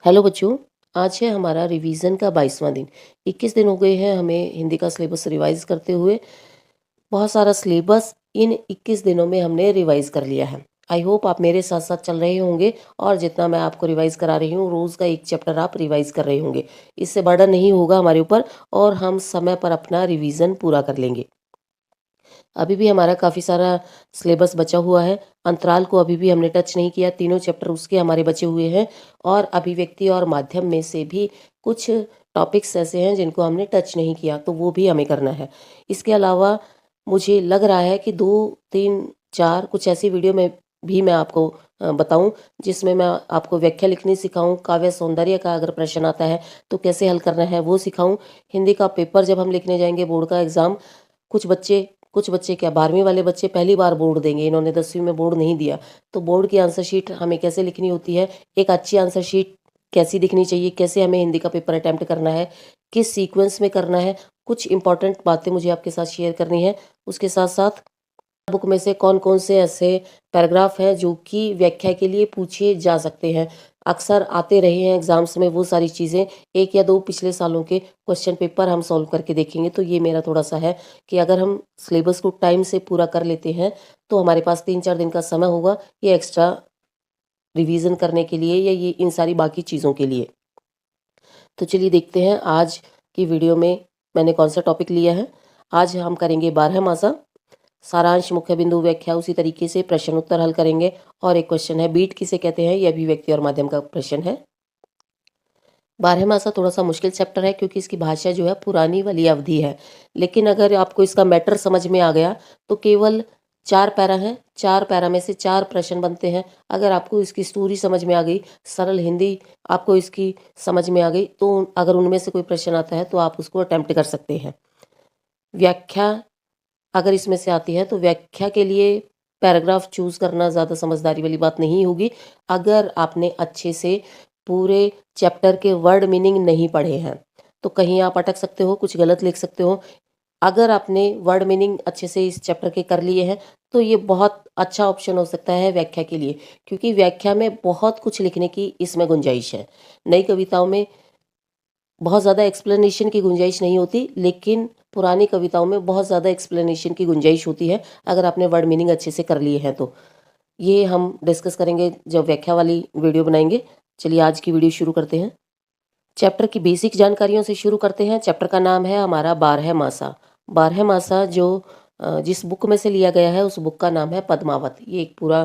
Hello बच्चों, आज है हमारा रिवीजन का 22वां दिन। 21 दिन हो गए हैं हमें हिंदी का सिलेबस रिवाइज करते हुए। बहुत सारा सिलेबस इन 21 दिनों में हमने रिवाइज कर लिया है। आई होप आप मेरे साथ साथ चल रहे होंगे और जितना मैं आपको रिवाइज करा रही हूँ रोज़ का एक चैप्टर आप रिवाइज कर रहे होंगे। इससे बर्डन नहीं होगा हमारे ऊपर और हम समय पर अपना रिवीजन पूरा कर लेंगे। अभी भी हमारा काफ़ी सारा सिलेबस बचा हुआ है। अंतराल को अभी भी हमने टच नहीं किया, तीनों चैप्टर उसके हमारे बचे हुए हैं और अभिव्यक्ति और माध्यम में से भी कुछ टॉपिक्स ऐसे हैं जिनको हमने टच नहीं किया, तो वो भी हमें करना है। इसके अलावा मुझे लग रहा है कि 2, 3, 4 कुछ ऐसी वीडियो में भी मैं आपको बताऊं जिसमें मैं आपको व्याख्या लिखनी सिखाऊं, काव्य सौंदर्य का अगर प्रश्न आता है तो कैसे हल करना है वो सिखाऊं। हिंदी का पेपर जब हम लिखने जाएंगे बोर्ड का एग्ज़ाम, कुछ बच्चे क्या 12वीं वाले बच्चे पहली बार बोर्ड देंगे, इन्होंने 10वीं में बोर्ड नहीं दिया, तो बोर्ड की आंसर शीट हमें कैसे लिखनी होती है, एक अच्छी आंसर शीट कैसी दिखनी चाहिए, कैसे हमें हिंदी का पेपर अटैम्प्ट करना है, किस सीक्वेंस में करना है, कुछ इंपॉर्टेंट बातें मुझे आपके साथ शेयर करनी है। उसके साथ साथ बुक में से कौन कौन से ऐसे पैराग्राफ हैं जो कि व्याख्या के लिए पूछे जा सकते हैं, अक्सर आते रहे हैं एग्जाम्स में, वो सारी चीज़ें एक या दो पिछले सालों के क्वेश्चन पेपर हम सॉल्व करके देखेंगे। तो ये मेरा थोड़ा सा है कि अगर हम सिलेबस को टाइम से पूरा कर लेते हैं तो हमारे पास 3-4 दिन का समय होगा ये एक्स्ट्रा रिवीजन करने के लिए या ये इन सारी बाकी चीज़ों के लिए। तो चलिए देखते हैं आज की वीडियो में मैंने कौन सा टॉपिक लिया है। आज हम करेंगे बारहमासा, सारांश, मुख्य बिंदु, व्याख्या, उसी तरीके से प्रश्न उत्तर हल करेंगे। और एक क्वेश्चन है बीट किसे कहते हैं, यह अभिव्यक्ति और माध्यम का प्रश्न है। बारहमासा थोड़ा सा मुश्किल चैप्टर है क्योंकि इसकी भाषा जो है पुरानी वाली अवधि है, लेकिन अगर आपको इसका मैटर समझ में आ गया तो केवल 4 पैरा हैं, 4 पैरा में से 4 प्रश्न बनते हैं। अगर आपको इसकी स्टोरी समझ में आ गई, सरल हिंदी आपको इसकी समझ में आ गई, तो अगर उनमें से कोई प्रश्न आता है तो आप उसको अटेम्प्ट कर सकते हैं। व्याख्या अगर इसमें से आती है तो व्याख्या के लिए पैराग्राफ चूज करना ज़्यादा समझदारी वाली बात नहीं होगी अगर आपने अच्छे से पूरे चैप्टर के वर्ड मीनिंग नहीं पढ़े हैं, तो कहीं आप अटक सकते हो, कुछ गलत लिख सकते हो। अगर आपने वर्ड मीनिंग अच्छे से इस चैप्टर के कर लिए हैं तो ये बहुत अच्छा ऑप्शन हो सकता है व्याख्या के लिए, क्योंकि व्याख्या में बहुत कुछ लिखने की इसमें गुंजाइश है। नई कविताओं में बहुत ज़्यादा एक्सप्लेनेशन की गुंजाइश नहीं होती, लेकिन पुरानी कविताओं में बहुत ज़्यादा एक्सप्लेनेशन की गुंजाइश होती है अगर आपने वर्ड मीनिंग अच्छे से कर लिए हैं तो। ये हम डिस्कस करेंगे जब व्याख्या वाली वीडियो बनाएंगे। चलिए आज की वीडियो शुरू करते हैं। चैप्टर की बेसिक जानकारियों से शुरू करते हैं। चैप्टर का नाम है हमारा बारहमासा। बारहमासा जो जिस बुक में से लिया गया है उस बुक का नाम है पद्मावत। ये एक पूरा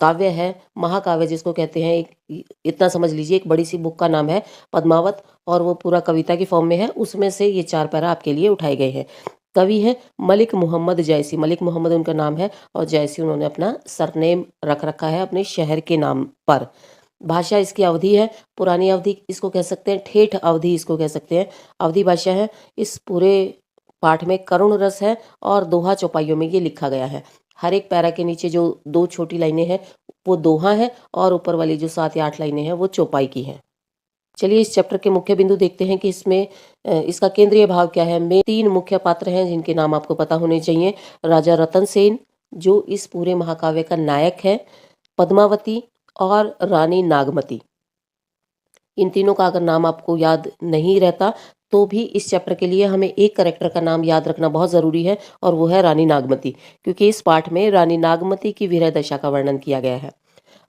काव्य है, महाकाव्य जिसको कहते हैं। एक इतना समझ लीजिए, एक बड़ी सी बुक का नाम है पद्मावत और वो पूरा कविता की फॉर्म में है। उसमें से ये 4 पैरा आपके लिए उठाए गए हैं। कवि है मलिक मोहम्मद जैसी, मलिक मोहम्मद उनका नाम है और जैसी उन्होंने अपना सरनेम रख रखा है अपने शहर के नाम पर। भाषा इसकी अवधि है, पुरानी अवधि इसको कह सकते हैं, ठेठ अवधि इसको कह सकते हैं, अवधि भाषा है। इस पूरे पाठ में करुण रस है और दोहा चौपाइयों में ये लिखा गया है। हर एक पैरा के नीचे जो 2 छोटी लाइनें हैं वो दोहा है और ऊपर वाली जो 7 या 8 लाइनें हैं वो चौपाई की हैं। चलिए इस चैप्टर के मुख्य बिंदु देखते हैं कि इसमें इसका केंद्रीय भाव क्या है। में 3 मुख्य पात्र हैं जिनके नाम आपको पता होने चाहिए। राजा रतन सेन जो इस पूरे महाकाव्य का नायक है, पद्मावती और रानी नागमती। इन तीनों का अगर नाम आपको याद नहीं रहता तो भी इस चैप्टर के लिए हमें एक कैरेक्टर का नाम याद रखना बहुत ज़रूरी है और वो है रानी नागमती, क्योंकि इस पाठ में रानी नागमती की विरह दशा का वर्णन किया गया है।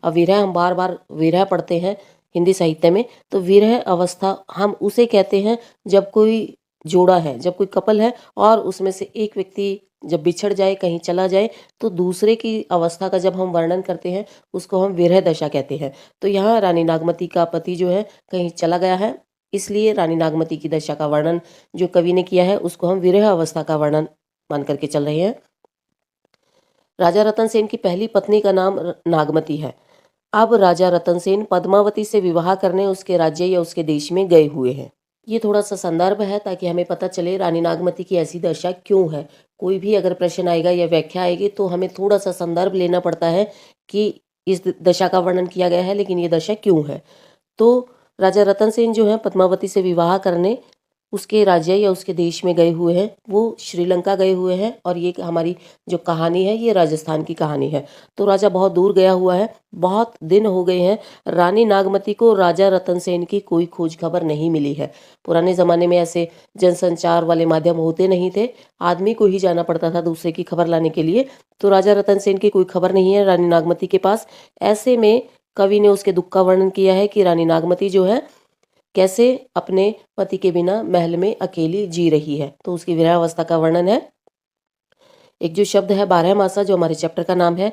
अब विरह, हम बार बार विरह पढ़ते हैं हिंदी साहित्य में, तो विरह अवस्था हम उसे कहते हैं जब कोई जोड़ा है, जब कोई कपल है और उसमें से एक व्यक्ति जब बिछड़ जाए, कहीं चला जाए, तो दूसरे की अवस्था का जब हम वर्णन करते हैं उसको हम विरह दशा कहते हैं। तो यहाँ रानी नागमती का पति जो है कहीं चला गया है, इसलिए रानी नागमती की दशा का वर्णन जो कवि ने किया है उसको हम विरह अवस्था का वर्णन मान करके चल रहे हैं। राजा रतन सेन की पहली पत्नी का नाम नागमती है। अब राजा रतन सेन पद्मावती से विवाह करने उसके राज्य या उसके देश में गए हुए हैं। ये थोड़ा सा संदर्भ है ताकि हमें पता चले रानी नागमती की ऐसी दशा क्यों है। कोई भी अगर प्रश्न आएगा या व्याख्या आएगी तो हमें थोड़ा सा संदर्भ लेना पड़ता है कि इस दशा का वर्णन किया गया है लेकिन ये दशा क्यों है। तो राजा रतन सेन जो है पद्मावती से विवाह करने उसके राज्य या उसके देश में गए हुए हैं, वो श्रीलंका गए हुए हैं और ये हमारी जो कहानी है ये राजस्थान की कहानी है। तो राजा बहुत दूर गया हुआ है, बहुत दिन हो गए हैं। रानी नागमती को राजा रतन सेन की कोई खोज खबर नहीं मिली है। पुराने ज़माने में ऐसे जनसंचार वाले माध्यम होते नहीं थे, आदमी को ही जाना पड़ता था दूसरे की खबर लाने के लिए। तो राजा रतन सेन की कोई खबर नहीं है रानी नागमती के पास। ऐसे में कवि ने उसके दुख का वर्णन किया है कि रानी नागमती जो है कैसे अपने पति के बिना महल में अकेली जी रही है। तो उसकी विरहावस्था का वर्णन है। एक जो शब्द है बारहमासा, जो हमारे चैप्टर का नाम है,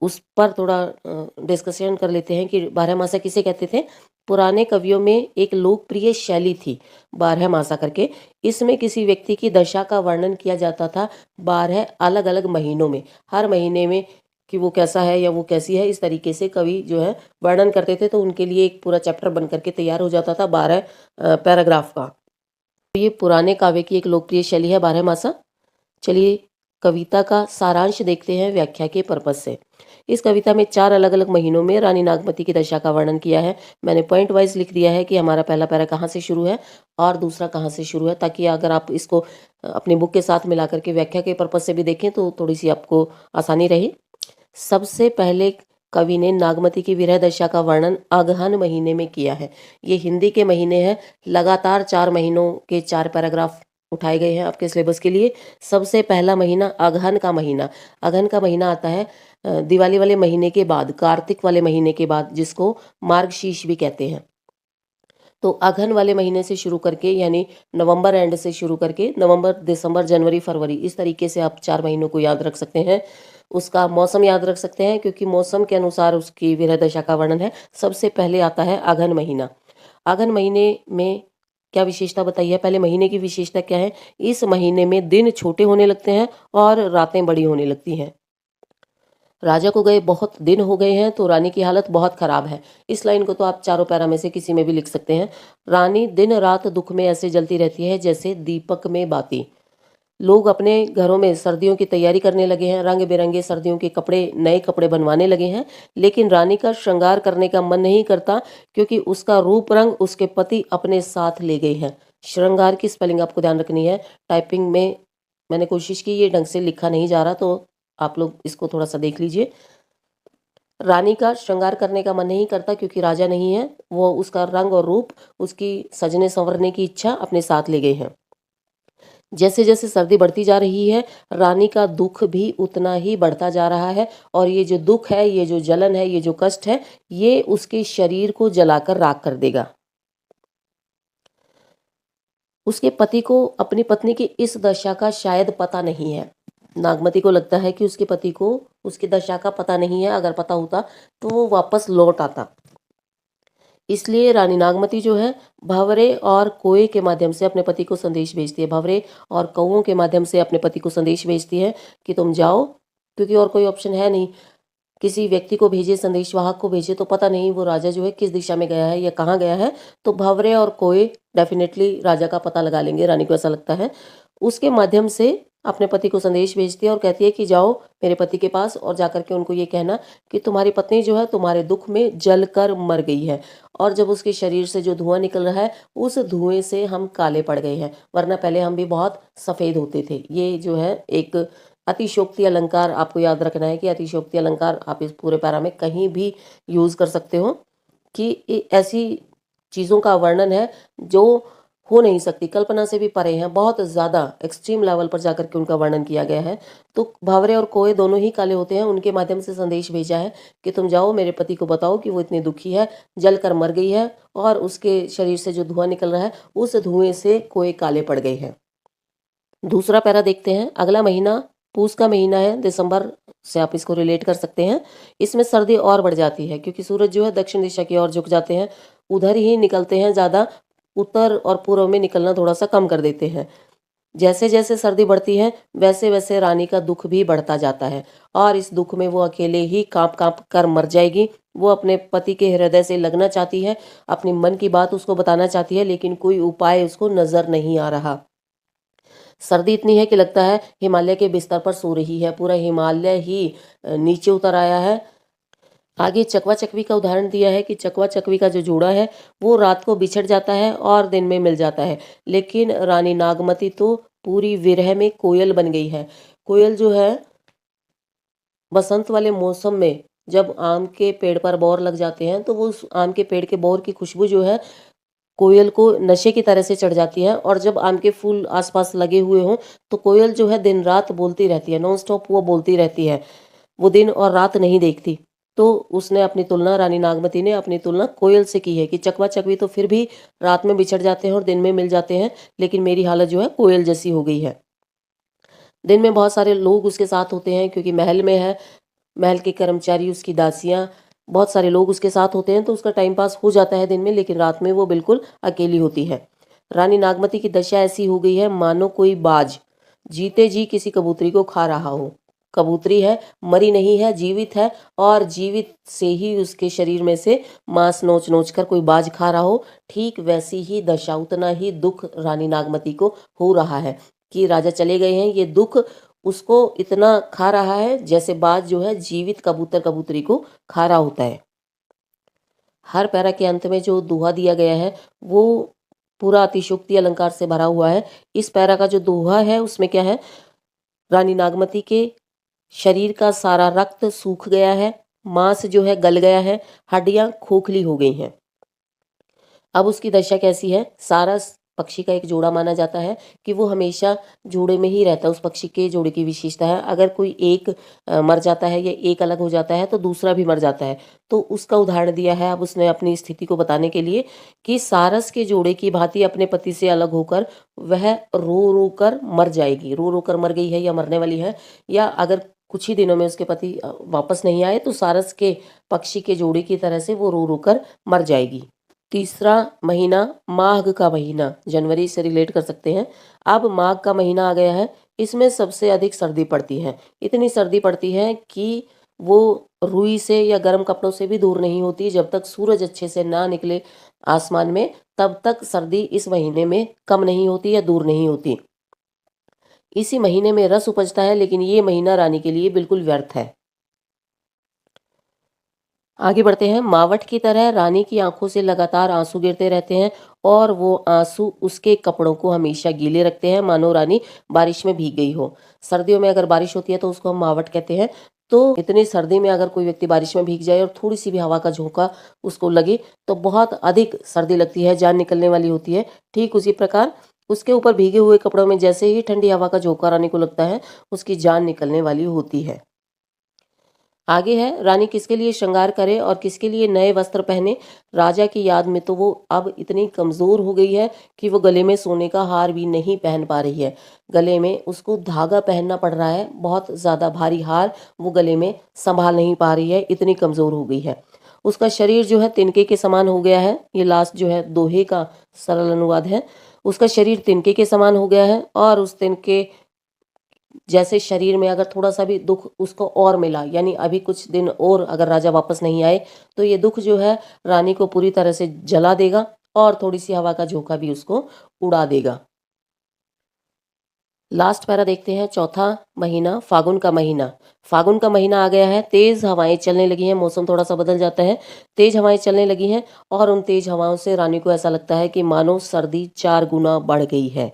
उस पर थोड़ा डिस्कशन कर लेते हैं कि बारहमासा किसे कहते थे। पुराने कवियों में एक लोकप्रिय शैली थी बारहमासा करके। इसमें किसी व्यक्ति की दशा का वर्णन किया जाता था 12 अलग अलग महीनों में। हर महीने में कि वो कैसा है या वो कैसी है, इस तरीके से कवि जो है वर्णन करते थे। तो उनके लिए एक पूरा चैप्टर बन करके तैयार हो जाता था 12 पैराग्राफ का। ये पुराने काव्य की एक लोकप्रिय शैली है बारहमासा। चलिए कविता का सारांश देखते हैं व्याख्या के पर्पज से। इस कविता में 4 अलग अलग महीनों में रानी नागमती की दशा का वर्णन किया है। मैंने पॉइंट वाइज लिख दिया है कि हमारा पहला पैरा कहाँ से शुरू है और दूसरा कहाँ से शुरू है, ताकि अगर आप इसको अपनी बुक के साथ मिला करके व्याख्या के पर्पज से भी देखें तो थोड़ी सी आपको आसानी रही। सबसे पहले कवि ने नागमती की विरह दशा का वर्णन अगहन महीने में किया है। ये हिंदी के महीने हैं। लगातार 4 महीनों के 4 पैराग्राफ उठाए गए हैं आपके सिलेबस के लिए। सबसे पहला महीना अगहन का महीना। अगहन का महीना आता है दिवाली वाले महीने के बाद, कार्तिक वाले महीने के बाद, जिसको मार्गशीर्ष भी कहते हैं। तो अगहन वाले महीने से शुरू करके, यानी नवंबर एंड से शुरू करके नवंबर, दिसंबर, जनवरी, फरवरी, इस तरीके से आप 4 महीनों को याद रख सकते हैं। उसका मौसम याद रख सकते हैं क्योंकि मौसम के अनुसार उसकी विरह दशा का वर्णन है। सबसे पहले आता है अगहन महीना। अगहन महीने में क्या विशेषता बताई है? पहले महीने की विशेषता क्या है? इस महीने में दिन छोटे होने लगते हैं और रातें बड़ी होने लगती हैं। राजा को गए बहुत दिन हो गए हैं, तो रानी की हालत बहुत खराब है। इस लाइन को तो आप चारों पैरा में से किसी में भी लिख सकते हैं। रानी दिन रात दुख में ऐसे जलती रहती है जैसे दीपक में बाती। लोग अपने घरों में सर्दियों की तैयारी करने लगे हैं, रंग बिरंगे सर्दियों के कपड़े, नए कपड़े बनवाने लगे हैं, लेकिन रानी का श्रृंगार करने का मन नहीं करता क्योंकि उसका रूप रंग उसके पति अपने साथ ले गए हैं। श्रृंगार की स्पेलिंग आपको ध्यान रखनी है। टाइपिंग में मैंने कोशिश की, ये ढंग से लिखा नहीं जा रहा, तो आप लोग इसको थोड़ा सा देख लीजिए। रानी का श्रृंगार करने का मन नहीं करता क्योंकि राजा नहीं है, वो उसका रंग और रूप, उसकी सजने संवरने की इच्छा अपने साथ ले गए हैं। जैसे जैसे सर्दी बढ़ती जा रही है, रानी का दुख भी उतना ही बढ़ता जा रहा है, और ये जो दुख है, ये जो जलन है, ये जो कष्ट है, ये उसके शरीर को जलाकर राख कर देगा। उसके पति को अपनी पत्नी की इस दशा का शायद पता नहीं है। नागमती को लगता है कि उसके पति को उसकी दशा का पता नहीं है, अगर पता होता तो वो वापस लौट आता। इसलिए रानी नागमती जो है भंवरे और कोए के माध्यम से अपने पति को संदेश भेजती है। भंवरे और कौओं के माध्यम से अपने पति को संदेश भेजती है कि तुम जाओ, क्योंकि और कोई ऑप्शन है नहीं। किसी व्यक्ति को भेजे, संदेशवाहक को भेजे, तो पता नहीं वो राजा जो है किस दिशा में गया है या कहाँ गया है। तो भंवरे और कोए डेफिनेटली राजा का पता लगा लेंगे, रानी को ऐसा लगता है। उसके माध्यम से अपने पति को संदेश भेजती है और कहती है कि जाओ मेरे पति के पास और जाकर के उनको ये कहना कि तुम्हारी पत्नी जो है तुम्हारे दुख में जलकर मर गई है, और जब उसके शरीर से जो धुआं निकल रहा है, उस धुएं से हम काले पड़ गए हैं, वरना पहले हम भी बहुत सफ़ेद होते थे। ये जो है एक अतिशयोक्ति अलंकार आपको याद रखना है कि अतिशयोक्ति अलंकार आप इस पूरे पैरा में कहीं भी यूज़ कर सकते हो कि ऐसी चीज़ों का वर्णन है जो हो नहीं सकती, कल्पना से भी परे हैं, बहुत ज़्यादा एक्सट्रीम लेवल पर जाकर के उनका वर्णन किया गया है। तो भंवरे और कोए दोनों ही काले होते हैं। उनके माध्यम से संदेश भेजा है कि तुम जाओ मेरे पति को बताओ कि वो इतनी दुखी है, जल कर मर गई है, और उसके शरीर से जो धुआं निकल रहा है, उस धुएं से कोए काले पड़ गए हैं। दूसरा पैरा देखते हैं। अगला महीना पूस का महीना है, दिसंबर से आप इसको रिलेट कर सकते हैं। इसमें सर्दी और बढ़ जाती है क्योंकि सूरज जो है दक्षिण दिशा की ओर झुक जाते हैं, उधर ही निकलते हैं ज़्यादा, उत्तर और पूर्व में निकलना थोड़ा सा कम कर देते हैं। जैसे जैसे सर्दी बढ़ती है वैसे वैसे रानी का दुख भी बढ़ता जाता है, और इस दुख में वो अकेले ही कांप कांप कर मर जाएगी। वो अपने पति के हृदय से लगना चाहती है, अपनी मन की बात उसको बताना चाहती है, लेकिन कोई उपाय उसको नजर नहीं आ रहा। सर्दी इतनी है कि लगता है हिमालय के बिस्तर पर सो रही है, पूरा हिमालय ही नीचे उतर आया है। आगे चकवा चकवी का उदाहरण दिया है कि चकवा चकवी का जो जोड़ा है वो रात को बिछड़ जाता है और दिन में मिल जाता है, लेकिन रानी नागमती तो पूरी विरह में कोयल बन गई है। कोयल जो है बसंत वाले मौसम में जब आम के पेड़ पर बौर लग जाते हैं तो वो उस आम के पेड़ के बौर की खुशबू जो है कोयल को नशे की तरह से चढ़ जाती है, और जब आम के फूल आसपास लगे हुए हों तो कोयल जो है दिन रात बोलती रहती है, नॉन स्टॉप वो बोलती रहती है, वो दिन और रात नहीं देखती। तो उसने अपनी तुलना, रानी नागमती ने अपनी तुलना कोयल से की है कि चकवा चकवी तो फिर भी रात में बिछड़ जाते हैं और दिन में मिल जाते हैं, लेकिन मेरी हालत जो है कोयल जैसी हो गई है। दिन में बहुत सारे लोग उसके साथ होते हैं क्योंकि महल में है, महल के कर्मचारी, उसकी दासियां, बहुत सारे लोग उसके साथ होते हैं, तो उसका टाइम पास हो जाता है दिन में, लेकिन रात में वो बिल्कुल अकेली होती है। रानी नागमती की दशा ऐसी हो गई है मानो कोई बाज जीते जी किसी कबूतरी को खा रहा हो। कबूतरी है, मरी नहीं है, जीवित है, और जीवित से ही उसके शरीर में से मांस नोच नोच कर कोई बाज खा रहा हो। ठीक वैसी ही दशा, उतना ही दुख रानी नागमती को हो रहा है कि राजा चले गए हैं, ये दुख उसको इतना खा रहा है जैसे बाज जो है जीवित कबूतर कबूतरी को खा रहा होता है। हर पैरा के अंत में जो दोहा दिया गया है वो पूरा अतिशयोक्ति अलंकार से भरा हुआ है। इस पैरा का जो दोहा है उसमें क्या है, रानी नागमती के शरीर का सारा रक्त सूख गया है, मांस जो है गल गया है, हड्डियां खोखली हो गई हैं। अब उसकी दशा कैसी है, सारस पक्षी का एक जोड़ा माना जाता है कि वो हमेशा जोड़े में ही रहता है। उस पक्षी के जोड़े की विशेषता है, अगर कोई एक मर जाता है या एक अलग हो जाता है तो दूसरा भी मर जाता है। तो उसका उदाहरण दिया है अब उसने अपनी स्थिति को बताने के लिए कि सारस के जोड़े की भांति अपने पति से अलग होकर वह रो रो कर मर जाएगी। रो रो कर मर गई है या मरने वाली है, या अगर कुछ ही दिनों में उसके पति वापस नहीं आए तो सारस के पक्षी के जोड़े की तरह से वो रो रो कर मर जाएगी। तीसरा महीना माघ का महीना, जनवरी से रिलेट कर सकते हैं। अब माघ का महीना आ गया है, इसमें सबसे अधिक सर्दी पड़ती है। इतनी सर्दी पड़ती है कि वो रुई से या गर्म कपड़ों से भी दूर नहीं होती। जब तक सूरज अच्छे से ना निकले आसमान में तब तक सर्दी इस महीने में कम नहीं होती या दूर नहीं होती। इसी महीने में रस उपजता है, लेकिन ये महीना रानी के लिए बिल्कुल व्यर्थ है। आगे बढ़ते हैं। मावट की तरह रानी की आंखों से लगातार आंसू गिरते रहते हैं और वो आंसू उसके कपड़ों को हमेशा गीले रखते हैं, मानो रानी बारिश में भीग गई हो। सर्दियों में अगर बारिश होती है तो उसको हम मावट कहते हैं। तो इतनी सर्दी में अगर कोई व्यक्ति बारिश में भीग जाए और थोड़ी सी भी हवा का झोंका उसको लगे तो बहुत अधिक सर्दी लगती है, जान निकलने वाली होती है। ठीक उसी प्रकार उसके ऊपर भीगे हुए कपड़ों में जैसे ही ठंडी हवा का झोंका रानी को लगता है, उसकी जान निकलने वाली होती है। आगे है, रानी किसके लिए श्रृंगार करे और किसके लिए नए वस्त्र पहने। राजा की याद में तो वो अब इतनी कमजोर हो गई है कि वो गले में सोने का हार भी नहीं पहन पा रही है। गले में उसको धागा पहनना पड़ रहा है, बहुत ज्यादा भारी हार वो गले में संभाल नहीं पा रही है, इतनी कमजोर हो गई है। उसका शरीर जो है तिनके के समान हो गया है। ये लास्ट जो है दोहे का सरल अनुवाद है। उसका शरीर तिनके के समान हो गया है, और उस तिनके जैसे शरीर में अगर थोड़ा सा भी दुख उसको और मिला, यानी अभी कुछ दिन और अगर राजा वापस नहीं आए तो ये दुख जो है रानी को पूरी तरह से जला देगा और थोड़ी सी हवा का झोंका भी उसको उड़ा देगा। लास्ट पैरा देखते हैं। चौथा महीना फागुन का महीना। फागुन का महीना आ गया है, तेज हवाएं चलने लगी हैं, मौसम थोड़ा सा बदल जाता है, तेज हवाएं चलने लगी हैं, और उन तेज हवाओं से रानी को ऐसा लगता है कि मानो सर्दी 4 गुना बढ़ गई है।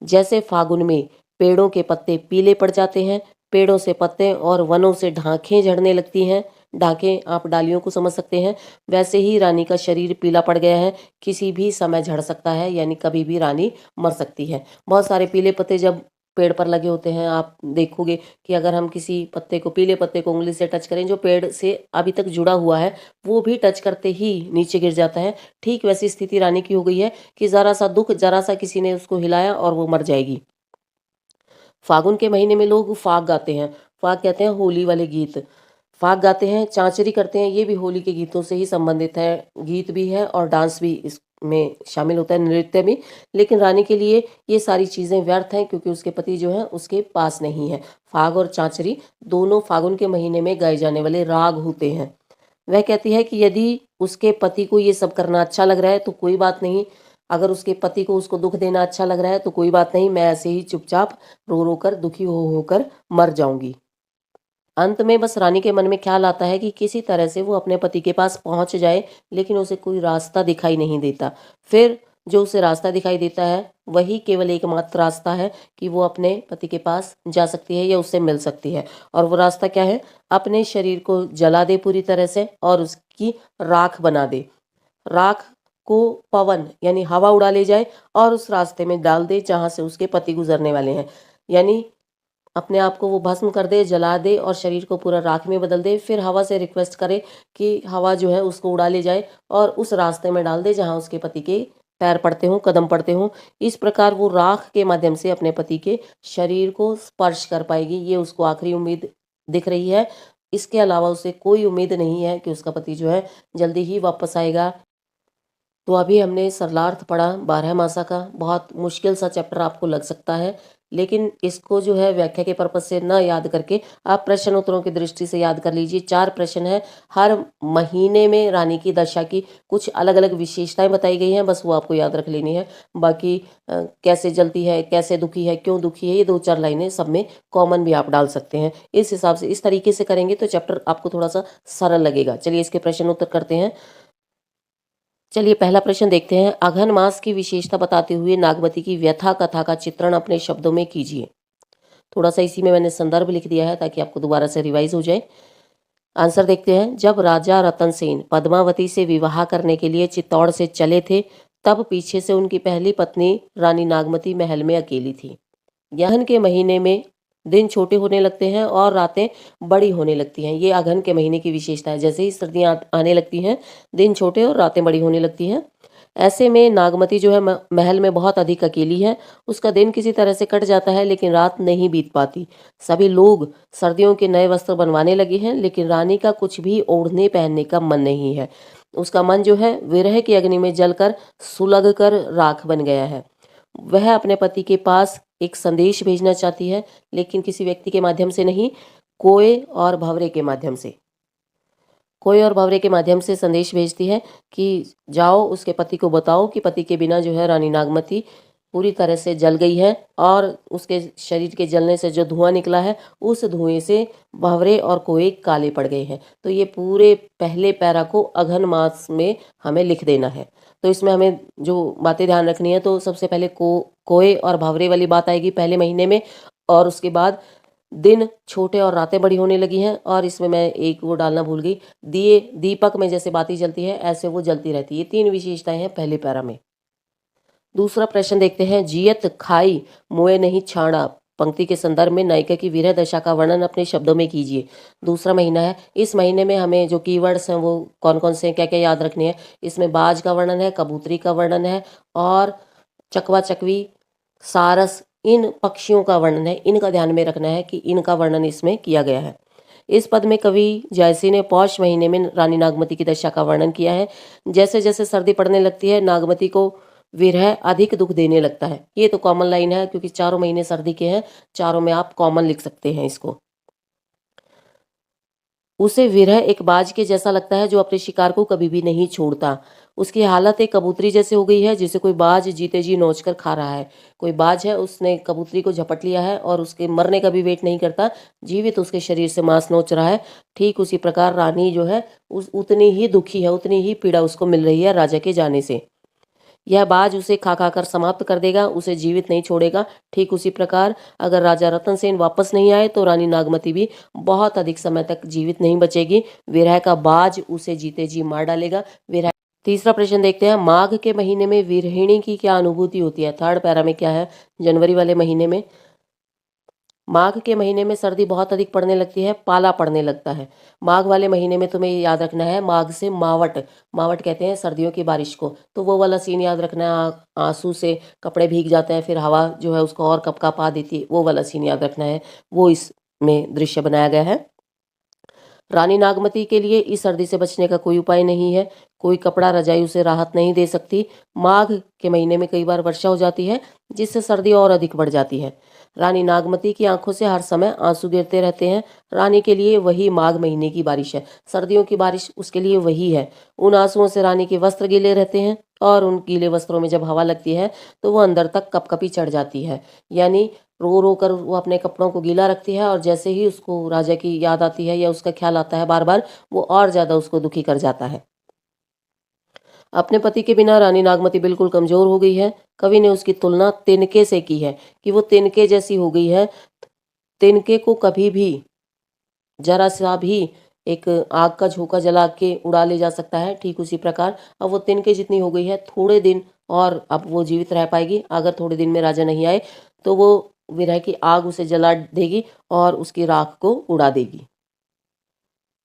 जैसे फागुन में पेड़ों के पत्ते पीले पड़ जाते हैं, पेड़ों से पत्ते और वनों से ढांखें झड़ने लगती हैं, ढांखें आप डालियों को समझ सकते हैं, वैसे ही रानी का शरीर पीला पड़ गया है, किसी भी समय झड़ सकता है, यानी कभी भी रानी मर सकती है। बहुत सारे पीले पत्ते जब पेड़ पर लगे होते हैं, आप देखोगे कि अगर हम किसी पत्ते को, पीले पत्ते को उंगली से टच करें जो पेड़ से अभी तक जुड़ा हुआ है, वो भी टच करते ही नीचे गिर जाता है। ठीक वैसी स्थिति रानी की हो गई है कि जरा सा दुख, जरा सा किसी ने उसको हिलाया और वो मर जाएगी। फागुन के महीने में लोग फाग गाते हैं। फाग कहते हैं होली वाले गीत। फाग गाते हैं, चांचरी करते हैं, ये भी होली के गीतों से ही संबंधित है। गीत भी है और डांस भी इसमें शामिल होता है, नृत्य भी। लेकिन रानी के लिए ये सारी चीज़ें व्यर्थ हैं क्योंकि उसके पति जो है उसके पास नहीं है। फाग और चांचरी दोनों फागुन के महीने में गाए जाने वाले राग होते हैं। वह कहती है कि यदि उसके पति को ये सब करना अच्छा लग रहा है तो कोई बात नहीं, अगर उसके पति को उसको दुख देना अच्छा लग रहा है तो कोई बात नहीं, मैं ऐसे ही चुपचाप रो रो कर, दुखी हो होकर मर जाऊंगी। अंत में बस रानी के मन में ख्याल आता है कि किसी तरह से वो अपने पति के पास पहुंच जाए, लेकिन उसे कोई रास्ता दिखाई नहीं देता। फिर जो उसे रास्ता दिखाई देता है वही केवल एकमात्र रास्ता है कि वो अपने पति के पास जा सकती है या उससे मिल सकती है। और वो रास्ता क्या है? अपने शरीर को जला दे पूरी तरह से और उसकी राख बना दे। राख को पवन यानी हवा उड़ा ले जाए और उस रास्ते में डाल दे जहां से उसके पति गुजरने वाले हैं। यानी अपने आप को वो भस्म कर दे, जला दे और शरीर को पूरा राख में बदल दे। फिर हवा से रिक्वेस्ट करे कि हवा जो है उसको उड़ा ले जाए और उस रास्ते में डाल दे जहां उसके पति के पैर पड़ते हों, कदम पड़ते हों। इस प्रकार वो राख के माध्यम से अपने पति के शरीर को स्पर्श कर पाएगी। ये उसको आखिरी उम्मीद दिख रही है। इसके अलावा उसे कोई उम्मीद नहीं है कि उसका पति जो है जल्दी ही वापस आएगा। तो अभी हमने सरलार्थ पढ़ा 12 मासा का। बहुत मुश्किल सा चैप्टर आपको लग सकता है, लेकिन इसको जो है व्याख्या के पर्पज से न याद करके आप प्रश्न उत्तरों की दृष्टि से याद कर लीजिए। 4 प्रश्न है। हर महीने में रानी की दशा की कुछ अलग अलग विशेषताएं बताई गई हैं, बस वो आपको याद रख लेनी है। बाकी कैसे जलती है, कैसे दुखी है, क्यों दुखी है, ये 2-4 लाइनें सब में कॉमन भी आप डाल सकते हैं। इस हिसाब से इस तरीके से करेंगे तो चैप्टर आपको थोड़ा सा सरल लगेगा। चलिए इसके प्रश्न उत्तर करते हैं। चलिए पहला प्रश्न देखते हैं। अघन मास की विशेषता बताते हुए नागवती की व्यथा कथा का चित्रण अपने शब्दों में कीजिए। थोड़ा सा इसी में मैंने संदर्भ लिख दिया है ताकि आपको दोबारा से रिवाइज हो जाए। आंसर देखते हैं। जब राजा रतन सेन पद्मावती से विवाह करने के लिए चित्तौड़ से चले थे, तब पीछे से उनकी पहली पत्नी रानी नागमती महल में अकेली थी। यहन के महीने में दिन छोटे होने लगते हैं और रातें बड़ी होने लगती हैं। ये अगहन के महीने की विशेषता है। जैसे ही सर्दियाँ आने लगती हैं, दिन छोटे और रातें बड़ी होने लगती हैं। ऐसे में नागमती जो है महल में बहुत अधिक अकेली है। उसका दिन किसी तरह से कट जाता है, लेकिन रात नहीं बीत पाती। सभी लोग सर्दियों के नए वस्त्र बनवाने लगे हैं, लेकिन रानी का कुछ भी ओढ़ने पहनने का मन नहीं है। उसका मन जो है विरह की अग्नि में जलकर सुलग कर राख बन गया है। वह अपने पति के पास एक संदेश भेजना चाहती है, लेकिन किसी व्यक्ति के माध्यम से नहीं, कोय और भंवरे के माध्यम से। कोय और भंवरे के माध्यम से संदेश भेजती है कि जाओ उसके पति को बताओ कि पति के बिना जो है रानी नागमती पूरी तरह से जल गई है और उसके शरीर के जलने से जो धुआं निकला है, उस धुएं से भंवरे और कोय काले पड़ गए हैं। तो ये पूरे पहले पैरा को अघन मास में हमें लिख देना है। तो इसमें हमें जो बातें ध्यान रखनी है, तो सबसे पहले कोय और भंवरे वाली बात आएगी पहले महीने में, और उसके बाद दिन छोटे और रातें बड़ी होने लगी हैं। और इसमें मैं एक वो डालना भूल गई, दिए दीपक में जैसे बाती जलती है ऐसे वो जलती रहती है। ये 3 विशेषताएं हैं पहले पैरा में। दूसरा प्रश्न देखते हैं। जियत खाई मोए नहीं छाड़ा पंक्ति के संदर्भ में नायिका की विरह दशा का वर्णन अपने शब्दों में कीजिए। दूसरा महीना है। इस महीने में हमें जो कीवर्ड्स हैं वो कौन कौन से हैं, क्या क्या याद रखने हैं। इसमें बाज का वर्णन है, कबूतरी का वर्णन है और चकवा चकवी, सारस, इन पक्षियों का वर्णन है। इनका ध्यान में रखना है कि इनका वर्णन इसमें किया गया है। इस पद में कवि जयसी ने पौष महीने में रानी नागमती की दशा का वर्णन किया है। जैसे जैसे सर्दी पड़ने लगती है, नागमती को विरह अधिक दुख देने लगता है। ये तो कॉमन लाइन है क्योंकि चारों महीने सर्दी के हैं, चारों में आप कॉमन लिख सकते हैं इसको। उसे विरह एक बाज के जैसा लगता है जो अपने शिकार को कभी भी नहीं छोड़ता। उसकी हालत एक कबूतरी जैसे हो गई है जिसे कोई बाज जीते जी नोच कर खा रहा है। कोई बाज है, उसने कबूतरी को झपट लिया है और उसके मरने का भी वेट नहीं करता, जीवित उसके शरीर से मांस नोच रहा है। ठीक उसी प्रकार रानी जो है उतनी ही दुखी है, उतनी ही पीड़ा उसको मिल रही है राजा के जाने से। यह बाज उसे खा खा कर समाप्त कर देगा, उसे जीवित नहीं छोड़ेगा। ठीक उसी प्रकार अगर राजा रतन सेन वापस नहीं आए तो रानी नागमती भी बहुत अधिक समय तक जीवित नहीं बचेगी। विरह का बाज उसे जीते जी मार डालेगा। विरह। तीसरा प्रश्न देखते हैं। माघ के महीने में विरहिणी की क्या अनुभूति होती है। थर्ड पैरा में क्या है, जनवरी वाले महीने में। माघ के महीने में सर्दी बहुत अधिक पड़ने लगती है, पाला पड़ने लगता है। माघ वाले महीने में तुम्हें याद रखना है, माघ से मावट, मावट कहते हैं सर्दियों की बारिश को, तो वो वाला सीन याद रखना है। आंसू से कपड़े भीग जाते हैं, फिर हवा जो है उसको और कपकपा देती है, वो वाला सीन याद रखना है। वो इसमें दृश्य बनाया गया है। रानी नागमती के लिए इस सर्दी से बचने का कोई उपाय नहीं है। कोई कपड़ा रजाई उसे राहत नहीं दे सकती। माघ के महीने में कई बार वर्षा हो जाती है जिससे सर्दी और अधिक बढ़ जाती है। रानी नागमती की आंखों से हर समय आंसू गिरते रहते हैं। रानी के लिए वही माघ महीने की बारिश है, सर्दियों की बारिश उसके लिए वही है। उन आंसुओं से रानी के वस्त्र गीले रहते हैं। और उन गीले वस्त्रों में जब हवा लगती है तो वो अंदर तक कपकपी चढ़ जाती है। यानी रो रो कर वो अपने कपड़ों को गीला रखती है और जैसे ही उसको राजा की याद आती है या उसका ख्याल आता है बार बार, वो और ज़्यादा उसको दुखी कर जाता है। अपने पति के बिना रानी नागमती बिल्कुल कमजोर हो गई है। कवि ने उसकी तुलना तिनके से की है कि वो तिनके जैसी हो गई है। तिनके को कभी भी जरा सा भी एक आग का झोंका जला के उड़ा ले जा सकता है, ठीक उसी प्रकार अब वो तिनके जितनी हो गई है। थोड़े दिन और अब वो जीवित रह पाएगी। अगर थोड़े दिन में राजा नहीं आए तो वो विरह की आग उसे जला देगी और उसकी राख को उड़ा देगी।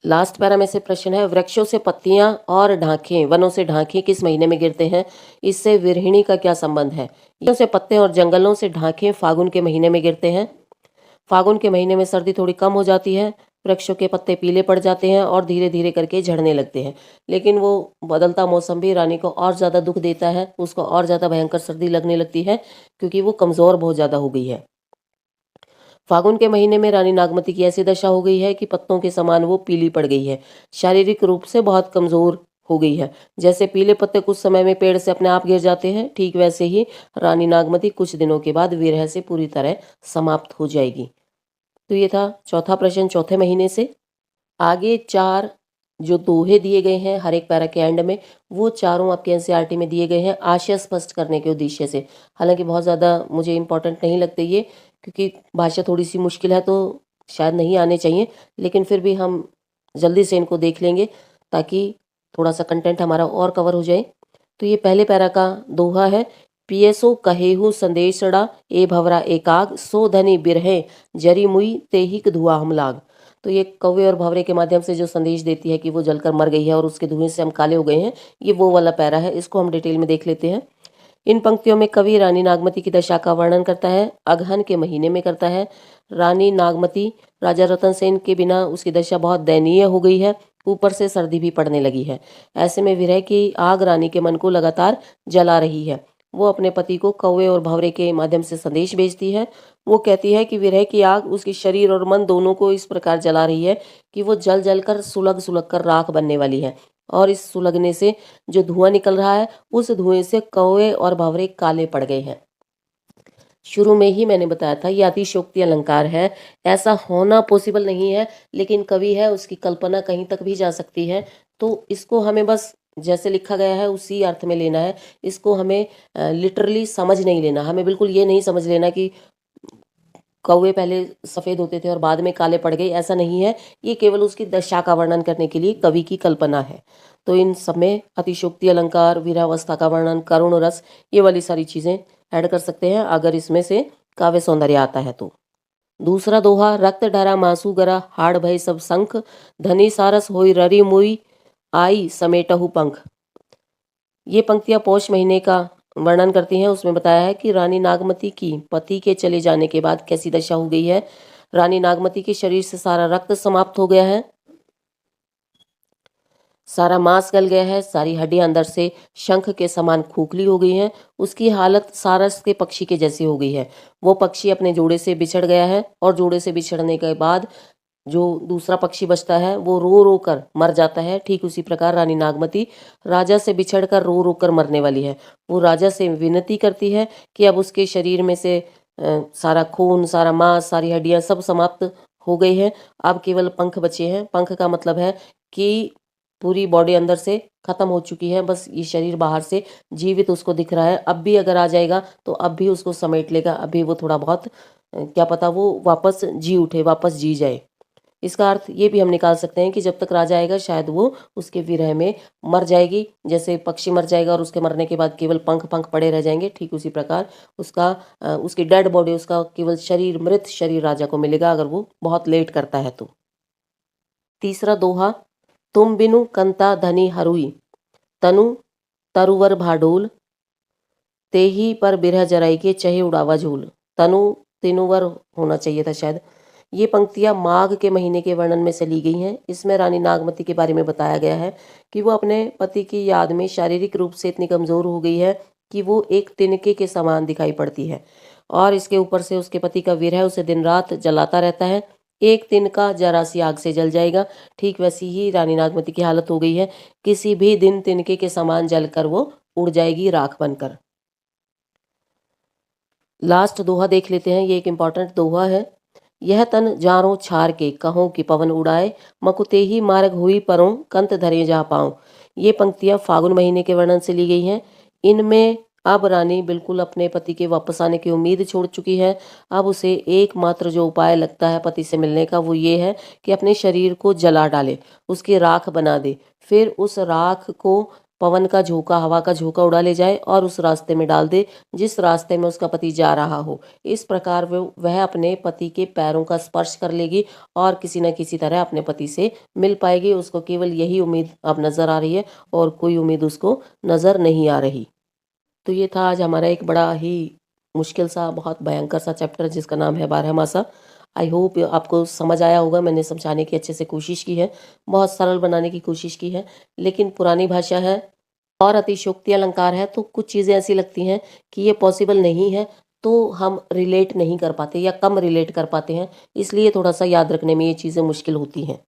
लास्ट पैरा में से प्रश्न है, वृक्षों से पत्तियां और ढांखें, वनों से ढांखें किस महीने में गिरते हैं? इससे विरहिणी का क्या संबंध है? वनों से पत्ते और जंगलों से ढांखें फागुन के महीने में गिरते हैं। फागुन के महीने में सर्दी थोड़ी कम हो जाती है, वृक्षों के पत्ते पीले पड़ जाते हैं और धीरे धीरे करके झड़ने लगते हैं। लेकिन वो बदलता मौसम भी रानी को और ज़्यादा दुख देता है, उसको और ज़्यादा भयंकर सर्दी लगने लगती है क्योंकि वो कमज़ोर बहुत ज़्यादा हो गई है। फागुन के महीने में रानी नागमती की ऐसी दशा हो गई है कि पत्तों के समान वो पीली पड़ गई है, शारीरिक रूप से बहुत कमज़ोर हो गई है। जैसे पीले पत्ते कुछ समय में पेड़ से अपने आप गिर जाते हैं, ठीक वैसे ही रानी नागमती कुछ दिनों के बाद विरह से पूरी तरह समाप्त हो जाएगी। तो ये था चौथा प्रश्न चौथे महीने से। आगे 4 जो दोहे दिए गए हैं हर एक पैरा के एंड में, वो चारों आपके एनसीईआरटी में दिए गए हैं आशय स्पष्ट करने के उद्देश्य से। हालांकि बहुत ज़्यादा मुझे इम्पोर्टेंट नहीं लगते ये, क्योंकि भाषा थोड़ी सी मुश्किल है तो शायद नहीं आने चाहिए, लेकिन फिर भी हम जल्दी से इनको देख लेंगे ताकि थोड़ा सा कंटेंट हमारा और कवर हो जाए। तो ये पहले पैरा का दोहा है, पियसो कहेहु संदेशड़ा ए भवरा एकाग सो धनी बिरहे जरी मुई तेहिक धुआ हम लाग। तो ये कौवे और भंवरे के माध्यम से जो संदेश देती है कि वो जलकर मर गई है और उसके धुएं से हम काले हो गए हैं, ये वो वाला पैरा है। इसको हम डिटेल में देख लेते हैं। इन पंक्तियों में कवि रानी नागमती की दशा का वर्णन करता है, अगहन के महीने में करता है। रानी नागमती राजा रतन सेन के बिना उसकी दशा बहुत दयनीय हो गई है, ऊपर से सर्दी भी पड़ने लगी है। ऐसे में विरह की आग रानी के मन को लगातार जला रही है। वो अपने पति को कौवे और भंवरे के माध्यम से संदेश भेजती है। वो कहती है कि विरह की आग उसकी शरीर और मन दोनों को इस प्रकार जला रही है कि वो जल जल कर सुलग सुलग कर राख बनने वाली है, और इस सुलगने से जो धुआं निकल रहा है उस धुएं से कौवे और भंवरे काले पड़ गए हैं। शुरू में ही मैंने बताया था ये अतिशयोक्ति अलंकार है, ऐसा होना पॉसिबल नहीं है, लेकिन कवि है उसकी कल्पना कहीं तक भी जा सकती है। तो इसको हमें बस जैसे लिखा गया है उसी अर्थ में लेना है। इसको हमें लिटरली समझ नहीं लेना। हमें बिल्कुल ये नहीं समझ लेना कि कौवे पहले सफ़ेद होते थे और बाद में काले पड़ गए, ऐसा नहीं है। ये केवल उसकी दशा का वर्णन करने के लिए कवि की कल्पना है। तो इन सब में अतिशयोक्ति अलंकार, वीरावस्था का वर्णन, करुण रस, ये वाली सारी चीज़ें ऐड कर सकते हैं अगर इसमें से काव्य सौंदर्य आता है तो। दूसरा दोहा, रक्त ढरा मासू गरा हाड़ भय सब संख धनी सारस होई ररी मुई आई समेटहु पंख। ये पंक्तियां पौष महीने का वर्णन करती हैं। उसमें बताया है कि रानी नागमती की पति के चले जाने के बाद कैसी दशा हो गई है। रानी नागमती के शरीर से सारा रक्त समाप्त हो गया है, सारा मांस गल गया है, सारी हड्डियां अंदर से शंख के समान खोखली हो गई हैं। उसकी हालत सारस के पक्षी के जैसी हो गई है। वो पक्षी अपने जोड़े से बिछड़ गया है और जोड़े से बिछड़ने के बाद जो दूसरा पक्षी बचता है वो रो रो कर मर जाता है। ठीक उसी प्रकार रानी नागमती राजा से बिछड़कर रो रो कर मरने वाली है। वो राजा से विनती करती है कि अब उसके शरीर में से सारा खून, सारा मांस, सारी हड्डियां सब समाप्त हो गई हैं। अब केवल पंख बचे हैं। पंख का मतलब है कि पूरी बॉडी अंदर से खत्म हो चुकी है, बस ये शरीर बाहर से जीवित उसको दिख रहा है। अब भी अगर आ जाएगा तो अब भी उसको समेट लेगा। अभी वो थोड़ा बहुत क्या पता वो वापस जी उठे, वापस जी जाए। इसका अर्थ ये भी हम निकाल सकते हैं कि जब तक राजा आएगा शायद वो उसके विरह में मर जाएगी। जैसे पक्षी मर जाएगा और उसके मरने के बाद केवल पंख पंख पड़े रह जाएंगे, ठीक उसी प्रकार उसकी डेड बॉडी, उसका केवल शरीर, मृत शरीर राजा को मिलेगा अगर वो बहुत लेट करता है तो। तीसरा दोहा, तुम बिनु कंता धनी हरुई तनु तरुवर भाडोल तेही पर बिरह जराई के चहे उड़ावा झूल। तनु तेनुवर होना चाहिए था शायद। ये पंक्तियां माघ के महीने के वर्णन में से ली गई हैं। इसमें रानी नागमती के बारे में बताया गया है कि वो अपने पति की याद में शारीरिक रूप से इतनी कमज़ोर हो गई है कि वो एक तिनके के समान दिखाई पड़ती है, और इसके ऊपर से उसके पति का विरह उसे दिन रात जलाता रहता है। एक तिनका जरा सी आग से जल जाएगा, ठीक वैसी ही रानी नागमती की हालत हो गई है। किसी भी दिन तिनके के समान जलकर वो उड़ जाएगी राख बनकर। लास्ट दोहा देख लेते हैं, ये एक इम्पॉर्टेंट दोहा है। यह तन जारों छार के कहो कि पवन उड़ाए, मकुते ही मार्ग हुई परों कंत धरे जा पाऊं। ये पंक्तियां फागुन महीने के वर्णन से ली गई हैं। इनमें अब रानी बिल्कुल अपने पति के वापस आने की उम्मीद छोड़ चुकी है। अब उसे एकमात्र जो उपाय लगता है पति से मिलने का वो ये है कि अपने शरीर को जला डाले, उसकी राख बना दे, फिर उस राख को पवन का झोंका, हवा का झोंका उड़ा ले जाए और उस रास्ते में डाल दे जिस रास्ते में उसका पति जा रहा हो। इस प्रकार वह अपने पति के पैरों का स्पर्श कर लेगी और किसी न किसी तरह अपने पति से मिल पाएगी। उसको केवल यही उम्मीद अब नजर आ रही है और कोई उम्मीद उसको नजर नहीं आ रही। तो ये था आज हमारा एक बड़ा ही मुश्किल सा, बहुत भयंकर सा चैप्टर जिसका नाम है बारहमासा। आई होप आपको समझ आया होगा। मैंने समझाने की अच्छे से कोशिश की है, बहुत सरल बनाने की कोशिश की है, लेकिन पुरानी भाषा है और अतिशयोक्ति अलंकार है तो कुछ चीज़ें ऐसी लगती हैं कि ये पॉसिबल नहीं है, तो हम रिलेट नहीं कर पाते या कम रिलेट कर पाते हैं, इसलिए थोड़ा सा याद रखने में ये चीज़ें मुश्किल होती हैं।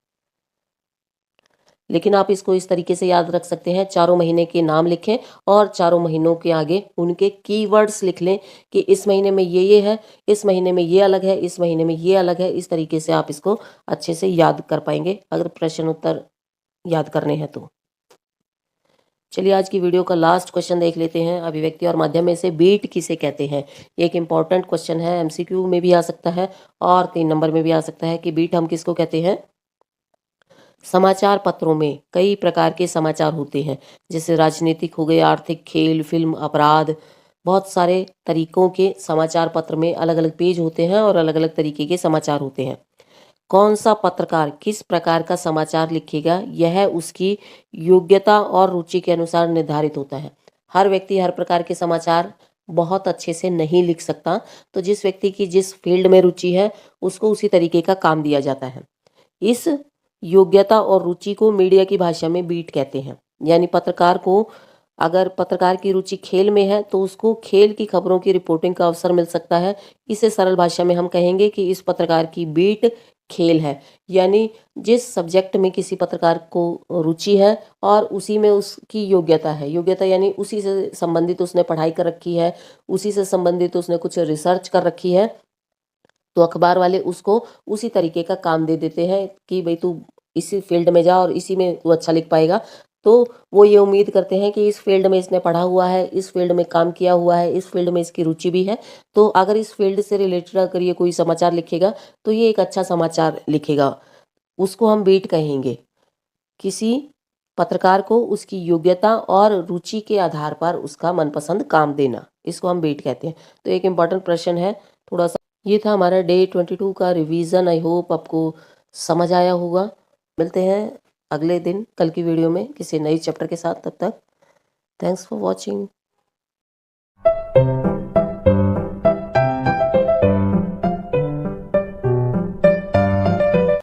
लेकिन आप इसको इस तरीके से याद रख सकते हैं, चारों महीने के नाम लिखें और चारों महीनों के आगे उनके कीवर्ड्स लिख लें कि इस महीने में ये है, इस महीने में ये अलग है, इस महीने में ये अलग है। इस तरीके से आप इसको अच्छे से याद कर पाएंगे अगर प्रश्न उत्तर याद करने हैं तो। चलिए आज की वीडियो का लास्ट क्वेश्चन देख लेते हैं। अभिव्यक्ति और माध्यम में से बीट किसे कहते हैं? ये एक इंपॉर्टेंट क्वेश्चन है, एमसीक्यू में भी आ सकता है और 3 नंबर में भी आ सकता है कि बीट हम किसको कहते हैं। समाचार पत्रों में कई प्रकार के समाचार होते हैं, जैसे राजनीतिक हो गए, आर्थिक, खेल, फिल्म, अपराध, बहुत सारे तरीकों के समाचार पत्र में अलग अलग पेज होते हैं और अलग अलग तरीके के समाचार होते हैं। कौन सा पत्रकार किस प्रकार का समाचार लिखेगा यह उसकी योग्यता और रुचि के अनुसार निर्धारित होता है। हर व्यक्ति हर प्रकार के समाचार बहुत अच्छे से नहीं लिख सकता, तो जिस व्यक्ति की जिस फील्ड में रुचि है उसको उसी तरीके का काम दिया जाता है। इस योग्यता और रुचि को मीडिया की भाषा में बीट कहते हैं। यानी पत्रकार को, अगर पत्रकार की रुचि खेल में है तो उसको खेल की खबरों की रिपोर्टिंग का अवसर मिल सकता है। इसे सरल भाषा में हम कहेंगे कि इस पत्रकार की बीट खेल है। यानी जिस सब्जेक्ट में किसी पत्रकार को रुचि है और उसी में उसकी योग्यता है, योग्यता यानी उसी से संबंधित उसने पढ़ाई कर रखी है, उसी से संबंधित उसने कुछ रिसर्च कर रखी है, तो अखबार वाले उसको उसी तरीके का काम दे देते हैं कि भाई तू इसी फील्ड में जा और इसी में तू अच्छा लिख पाएगा। तो वो ये उम्मीद करते हैं कि इस फील्ड में इसने पढ़ा हुआ है, इस फील्ड में काम किया हुआ है, इस फील्ड में इसकी रुचि भी है, तो अगर इस फील्ड से रिलेटेड अगर ये कोई समाचार लिखेगा तो ये एक अच्छा समाचार लिखेगा। उसको हम बीट कहेंगे। किसी पत्रकार को उसकी योग्यता और रुचि के आधार पर उसका मनपसंद काम देना, इसको हम बीट कहते हैं। तो एक इम्पॉर्टेंट प्रश्न है थोड़ा सा। ये था हमारा डे 22 का रिवीजन। आई होप आपको समझ आया होगा। मिलते हैं अगले दिन कल की वीडियो में किसी नई चैप्टर के साथ। तब तक थैंक्स फॉर वॉचिंग।